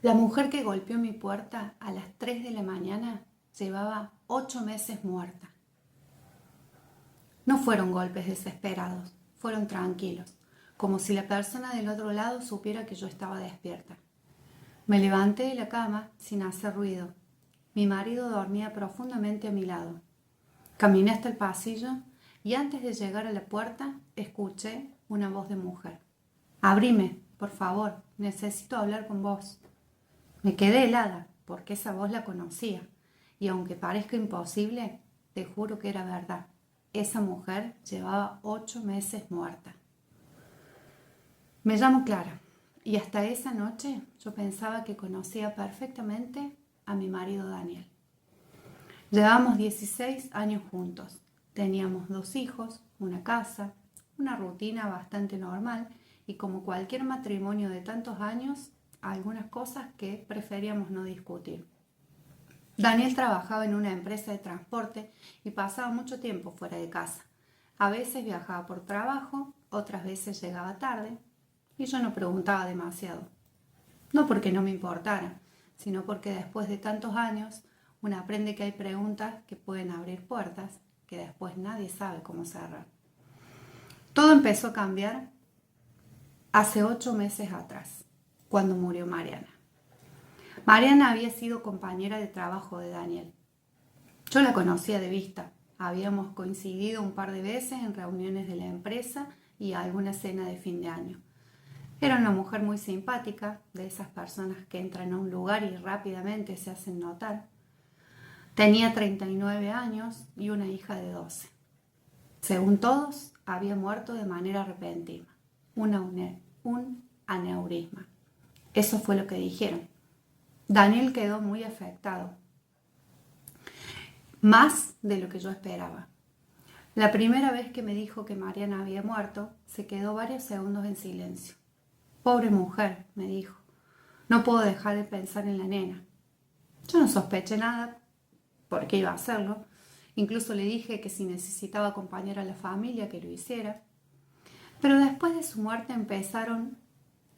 La mujer que golpeó mi puerta a las 3 de la mañana llevaba 8 meses muerta. No fueron golpes desesperados, fueron tranquilos, como si la persona del otro lado supiera que yo estaba despierta. Me levanté de la cama sin hacer ruido. Mi marido dormía profundamente a mi lado. Caminé hasta el pasillo y antes de llegar a la puerta escuché una voz de mujer. Abrime, por favor, necesito hablar con vos. Me quedé helada porque esa voz la conocía y aunque parezca imposible, te juro que era verdad. Esa mujer llevaba 8 meses muerta. Me llamo Clara y hasta esa noche yo pensaba que conocía perfectamente a mi marido Daniel. Llevábamos 16 años juntos. Teníamos 2 hijos, una casa, una rutina bastante normal y como cualquier matrimonio de tantos años, algunas cosas que preferíamos no discutir. Daniel trabajaba en una empresa de transporte y pasaba mucho tiempo fuera de casa. A veces viajaba por trabajo, otras veces llegaba tarde y yo no preguntaba demasiado. No porque no me importara, sino porque después de tantos años uno aprende que hay preguntas que pueden abrir puertas que después nadie sabe cómo cerrar. Todo empezó a cambiar hace 8 meses atrás, cuando murió Mariana. Mariana había sido compañera de trabajo de Daniel. Yo la conocía de vista. Habíamos coincidido un par de veces en reuniones de la empresa y alguna cena de fin de año. Era una mujer muy simpática, de esas personas que entran a un lugar y rápidamente se hacen notar. Tenía 39 años y una hija de 12. Según todos, había muerto de manera repentina. Un aneurisma. Eso fue lo que dijeron. Daniel quedó muy afectado, más de lo que yo esperaba. La primera vez que me dijo que Mariana había muerto, se quedó varios segundos en silencio. Pobre mujer, me dijo. No puedo dejar de pensar en la nena. Yo no sospeché nada, porque iba a hacerlo. Incluso le dije que si necesitaba acompañar a la familia, que lo hiciera. Pero después de su muerte empezaron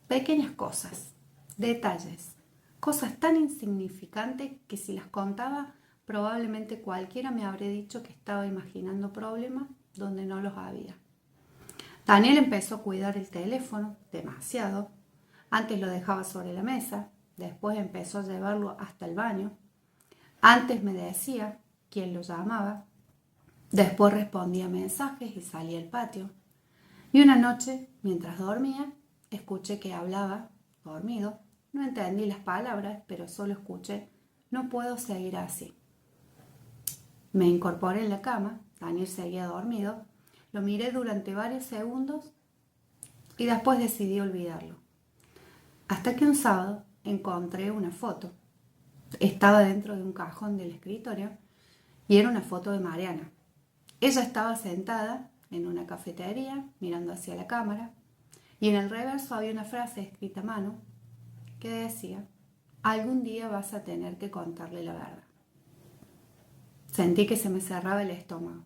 pequeñas cosas, detalles, cosas tan insignificantes que si las contaba, probablemente cualquiera me habría dicho que estaba imaginando problemas donde no los había. Daniel empezó a cuidar el teléfono demasiado. Antes lo dejaba sobre la mesa, después empezó a llevarlo hasta el baño. Antes me decía quién lo llamaba, después respondía mensajes y salía al patio. Y una noche, mientras dormía, escuché que hablaba, dormido. No entendí las palabras, pero solo escuché, no puedo seguir así. Me incorporé en la cama, Daniel seguía dormido, lo miré durante varios segundos y después decidí olvidarlo. Hasta que un sábado encontré una foto. Estaba dentro de un cajón del escritorio y era una foto de Mariana. Ella estaba sentada en una cafetería mirando hacia la cámara y en el reverso había una frase escrita a mano que decía, algún día vas a tener que contarle la verdad. Sentí que se me cerraba el estómago.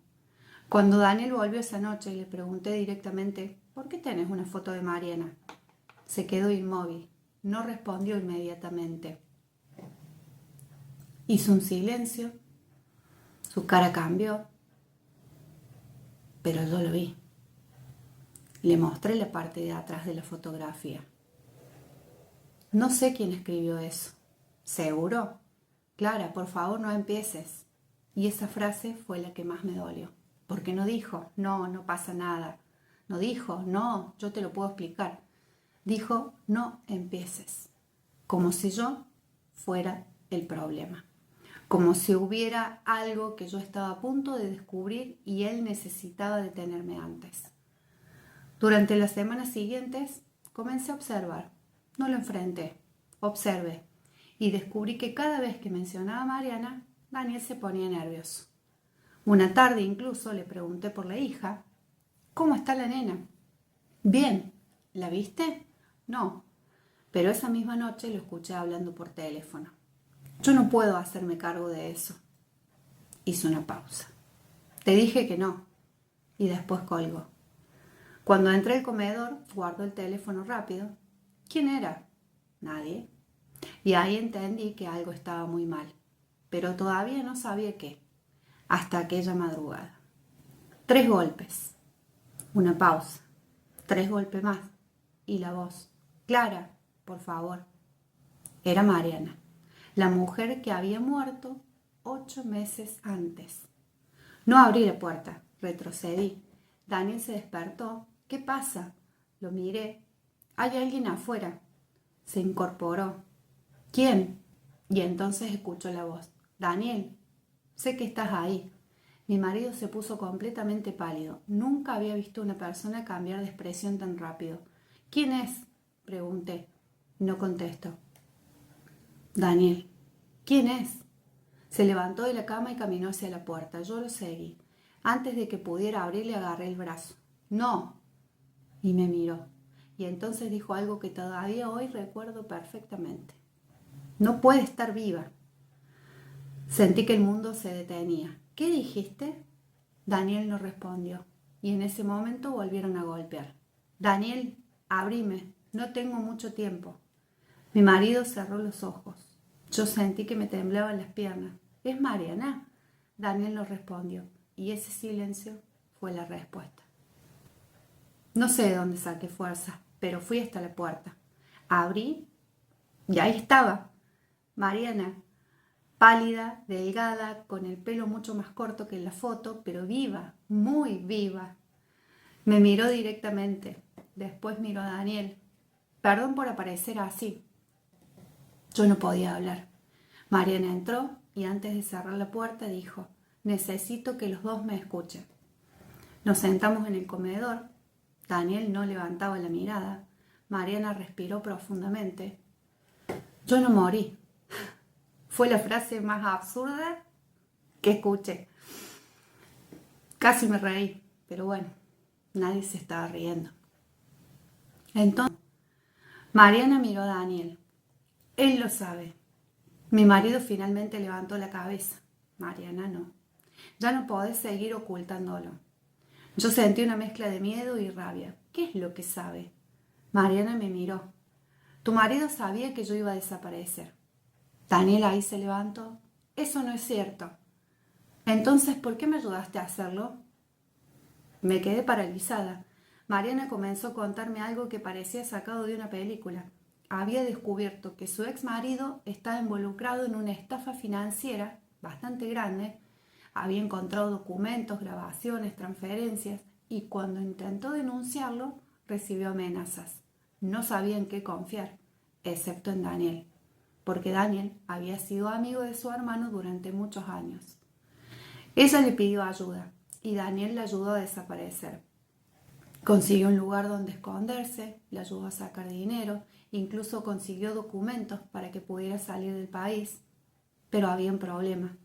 Cuando Daniel volvió esa noche y le pregunté directamente, ¿por qué tenés una foto de Mariana? Se quedó inmóvil, no respondió inmediatamente. Hizo un silencio, su cara cambió, pero yo lo vi. Le mostré la parte de atrás de la fotografía. No sé quién escribió eso. ¿Seguro? Clara, por favor no empieces. Y esa frase fue la que más me dolió. Porque no dijo, no, no pasa nada. No dijo, no, yo te lo puedo explicar. Dijo, no empieces. Como si yo fuera el problema. Como si hubiera algo que yo estaba a punto de descubrir y él necesitaba detenerme antes. Durante las semanas siguientes comencé a observar. No lo enfrenté, observé. Y descubrí que cada vez que mencionaba a Mariana, Daniel se ponía nervioso. Una tarde incluso le pregunté por la hija. ¿Cómo está la nena? Bien. ¿La viste? No. Pero esa misma noche lo escuché hablando por teléfono. Yo no puedo hacerme cargo de eso. Hizo una pausa. Te dije que no. Y después colgó. Cuando entré al comedor, guardó el teléfono rápido. ¿Quién era? Nadie. y ahí entendí que algo estaba muy mal, pero todavía no sabía qué, hasta aquella madrugada. 3 golpes, una pausa, 3 golpes más, y la voz: Clara, por favor. Era Mariana, la mujer que había muerto 8 meses antes. No abrí la puerta, retrocedí. Daniel se despertó. ¿Qué pasa? Lo miré. Hay alguien afuera. Se incorporó. ¿Quién? Y entonces escuchó la voz. Daniel, sé que estás ahí. Mi marido se puso completamente pálido. Nunca había visto a una persona cambiar de expresión tan rápido. ¿Quién es? Pregunté. No contestó. Daniel. ¿Quién es? Se levantó de la cama y caminó hacia la puerta. Yo lo seguí. Antes de que pudiera abrir, le agarré el brazo. ¡No! Y me miró. Y entonces dijo algo que todavía hoy recuerdo perfectamente. No puede estar viva. Sentí que el mundo se detenía. ¿Qué dijiste? Daniel no respondió. Y en ese momento volvieron a golpear. Daniel, abrime. No tengo mucho tiempo. Mi marido cerró los ojos. Yo sentí que me temblaban las piernas. ¿Es Mariana? Daniel no respondió, y ese silencio fue la respuesta. No sé de dónde saqué fuerza, pero fui hasta la puerta. Abrí y ahí estaba Mariana, pálida, delgada, con el pelo mucho más corto que en la foto, pero viva, muy viva. Me miró directamente. Después miró a Daniel. Perdón por aparecer así. Yo no podía hablar. Mariana entró y antes de cerrar la puerta dijo: necesito que los dos me escuchen. Nos sentamos en el comedor. Daniel no levantaba la mirada. Mariana respiró profundamente. Yo no morí. Fue la frase más absurda que escuché. Casi me reí, pero bueno, nadie se estaba riendo. Entonces, Mariana miró a Daniel. Él lo sabe. Mi marido finalmente levantó la cabeza. Mariana no. Ya no podés seguir ocultándolo. Yo sentí una mezcla de miedo y rabia. ¿Qué es lo que sabe? Mariana me miró. Tu marido sabía que yo iba a desaparecer. Daniel ahí se levantó. Eso no es cierto. Entonces, ¿por qué me ayudaste a hacerlo? Me quedé paralizada. Mariana comenzó a contarme algo que parecía sacado de una película. Había descubierto que su ex marido estaba involucrado en una estafa financiera bastante grande. Había encontrado documentos, grabaciones, transferencias, y cuando intentó denunciarlo, recibió amenazas. No sabía en qué confiar, excepto en Daniel, porque Daniel había sido amigo de su hermano durante muchos años. Ella le pidió ayuda y Daniel la ayudó a desaparecer. Consiguió un lugar donde esconderse, le ayudó a sacar dinero, incluso consiguió documentos para que pudiera salir del país. Pero había un problema.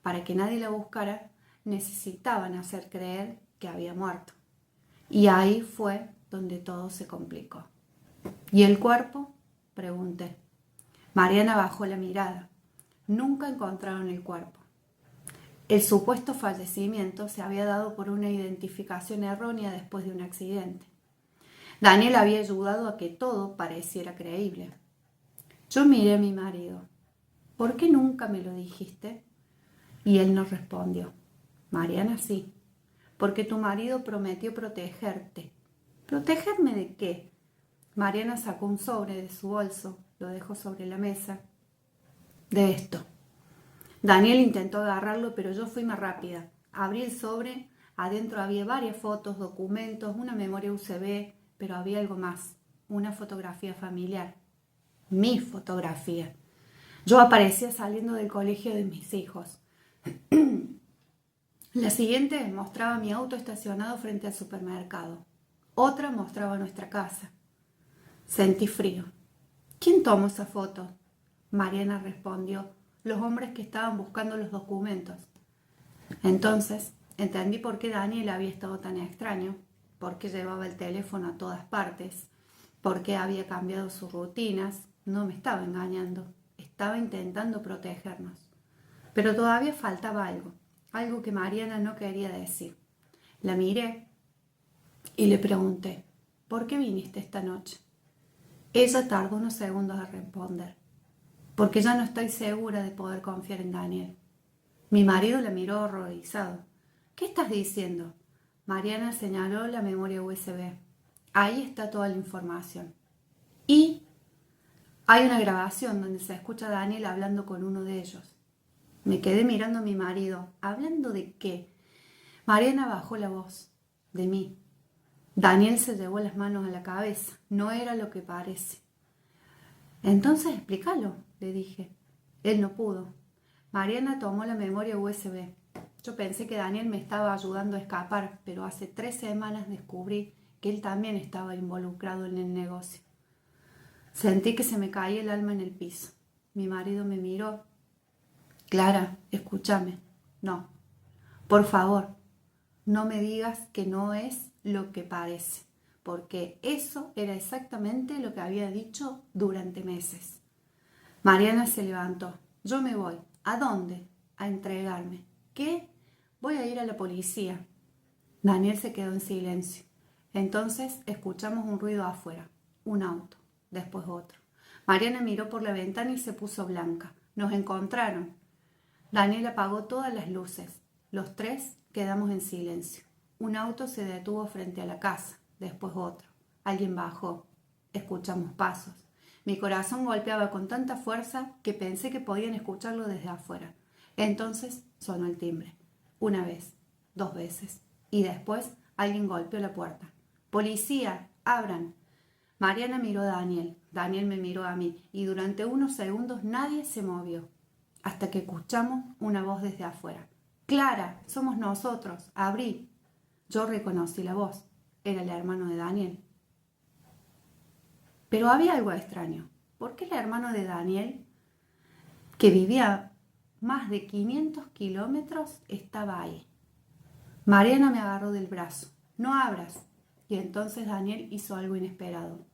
Para que nadie la buscara, necesitaban hacer creer que había muerto. Y ahí fue donde todo se complicó. ¿Y el cuerpo? Pregunté. Mariana bajó la mirada. Nunca encontraron el cuerpo. El supuesto fallecimiento se había dado por una identificación errónea después de un accidente. Daniel había ayudado a que todo pareciera creíble. Yo miré a mi marido. ¿Por qué nunca me lo dijiste? Y él no respondió. Mariana, sí, porque tu marido prometió protegerte. ¿Protegerme de qué? Mariana sacó un sobre de su bolso, lo dejó sobre la mesa. De esto. Daniel intentó agarrarlo, pero yo fui más rápida. Abrí el sobre, adentro había varias fotos, documentos, una memoria USB, pero había algo más, una fotografía familiar. Mi fotografía. Yo aparecía saliendo del colegio de mis hijos. La siguiente mostraba mi auto estacionado frente al supermercado. Otra mostraba nuestra casa. Sentí frío. ¿Quién tomó esa foto? Mariana respondió: los hombres que estaban buscando los documentos. Entonces entendí por qué Daniel había estado tan extraño, por qué llevaba el teléfono a todas partes, por qué había cambiado sus rutinas. No me estaba engañando, estaba intentando protegernos. Pero todavía faltaba algo, algo que Mariana no quería decir. La miré y le pregunté: ¿por qué viniste esta noche? Ella tardó unos segundos a responder. porque ya no estoy segura de poder confiar en Daniel. Mi marido la miró horrorizado. ¿Qué estás diciendo? Mariana señaló la memoria USB. Ahí está toda la información. Y hay una grabación donde se escucha a Daniel hablando con uno de ellos. Me quedé mirando a mi marido. ¿Hablando de qué? Mariana bajó la voz. De mí. Daniel se llevó las manos a la cabeza. No era lo que parece. Entonces explícalo, le dije. Él no pudo. Mariana tomó la memoria USB. Yo pensé que Daniel me estaba ayudando a escapar, pero hace 3 semanas descubrí que él también estaba involucrado en el negocio. Sentí que se me caía el alma en el piso. Mi marido me miró. Clara, escúchame. No. Por favor, no me digas que no es lo que parece, porque eso era exactamente lo que había dicho durante meses. Mariana se levantó. Yo me voy. ¿A dónde? A entregarme. ¿Qué? Voy a ir a la policía. Daniel se quedó en silencio. Entonces escuchamos un ruido afuera. Un auto. Después otro. Mariana miró por la ventana y se puso blanca. Nos encontraron. Daniel apagó todas las luces. Los 3 quedamos en silencio. Un auto se detuvo frente a la casa. Después otro. Alguien bajó. Escuchamos pasos. Mi corazón golpeaba con tanta fuerza que pensé que podían escucharlo desde afuera. Entonces sonó el timbre. 1 vez, 2 veces. Y después alguien golpeó la puerta. ¡Policía! ¡Abran! Mariana miró a Daniel. Daniel me miró a mí. Y durante unos segundos nadie se movió. Hasta que escuchamos una voz desde afuera. ¡Clara! ¡Somos nosotros! ¡Abrí! Yo reconocí la voz. Era el hermano de Daniel. Pero había algo extraño. ¿Por qué el hermano de Daniel, que vivía más de 500 kilómetros, estaba ahí? Mariana me agarró del brazo. No abras. Y entonces Daniel hizo algo inesperado.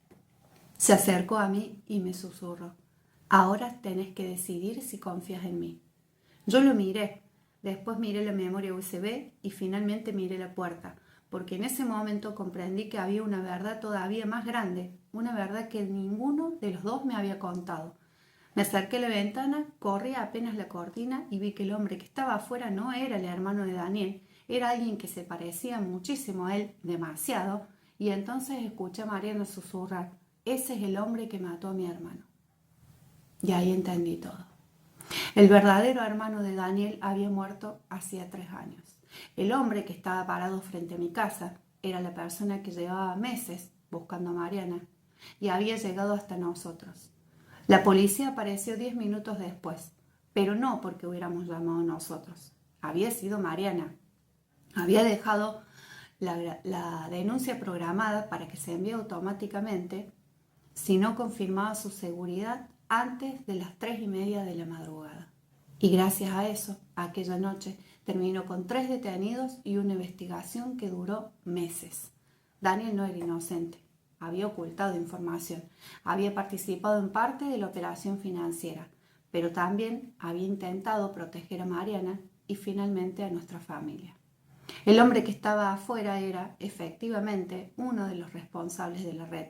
Se acercó a mí y me susurró. Ahora tenés que decidir si confías en mí. Yo lo miré. Después miré la memoria USB y finalmente miré la puerta, porque en ese momento comprendí que había una verdad todavía más grande, una verdad que ninguno de los dos me había contado. Me acerqué a la ventana, corrí apenas la cortina y vi que el hombre que estaba afuera no era el hermano de Daniel, era alguien que se parecía muchísimo a él, demasiado, y entonces escuché a Mariana susurrar, ese es el hombre que mató a mi hermano. Y ahí entendí todo. El verdadero hermano de Daniel había muerto hacía 3 años. El hombre que estaba parado frente a mi casa era la persona que llevaba meses buscando a Mariana y había llegado hasta nosotros. La policía apareció 10 minutos después, pero no porque hubiéramos llamado nosotros. Había sido Mariana. Había dejado la denuncia programada para que se envíe automáticamente si no confirmaba su seguridad antes de las 3:30 de la madrugada. Y gracias a eso, aquella noche terminó con 3 detenidos y una investigación que duró meses. Daniel no era inocente, había ocultado información, había participado en parte de la operación financiera, pero también había intentado proteger a Mariana y finalmente a nuestra familia. El hombre que estaba afuera era, efectivamente, uno de los responsables de la red,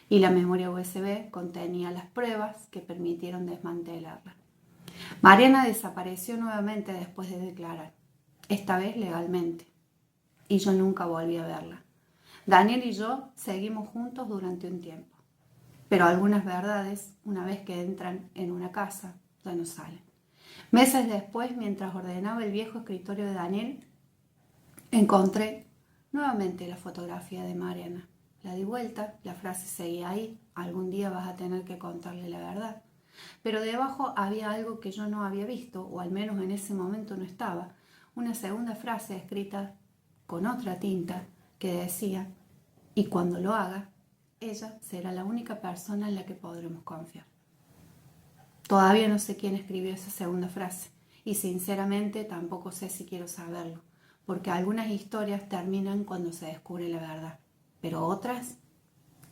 y la memoria USB contenía las pruebas que permitieron desmantelarla. Mariana desapareció nuevamente después de declarar, esta vez legalmente, y yo nunca volví a verla. Daniel y yo seguimos juntos durante un tiempo, pero algunas verdades, una vez que entran en una casa, ya no salen. Meses después, mientras ordenaba el viejo escritorio de Daniel, encontré nuevamente la fotografía de Mariana. La di vuelta, la frase seguía ahí, algún día vas a tener que contarle la verdad. Pero debajo había algo que yo no había visto, o al menos en ese momento no estaba. Una segunda frase escrita con otra tinta que decía, y cuando lo haga, ella será la única persona en la que podremos confiar. Todavía no sé quién escribió esa segunda frase, y sinceramente tampoco sé si quiero saberlo, porque algunas historias terminan cuando se descubre la verdad, pero otras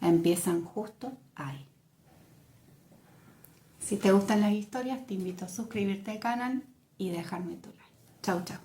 empiezan justo ahí. Si te gustan las historias, te invito a suscribirte al canal y dejarme tu like. Chau, chau.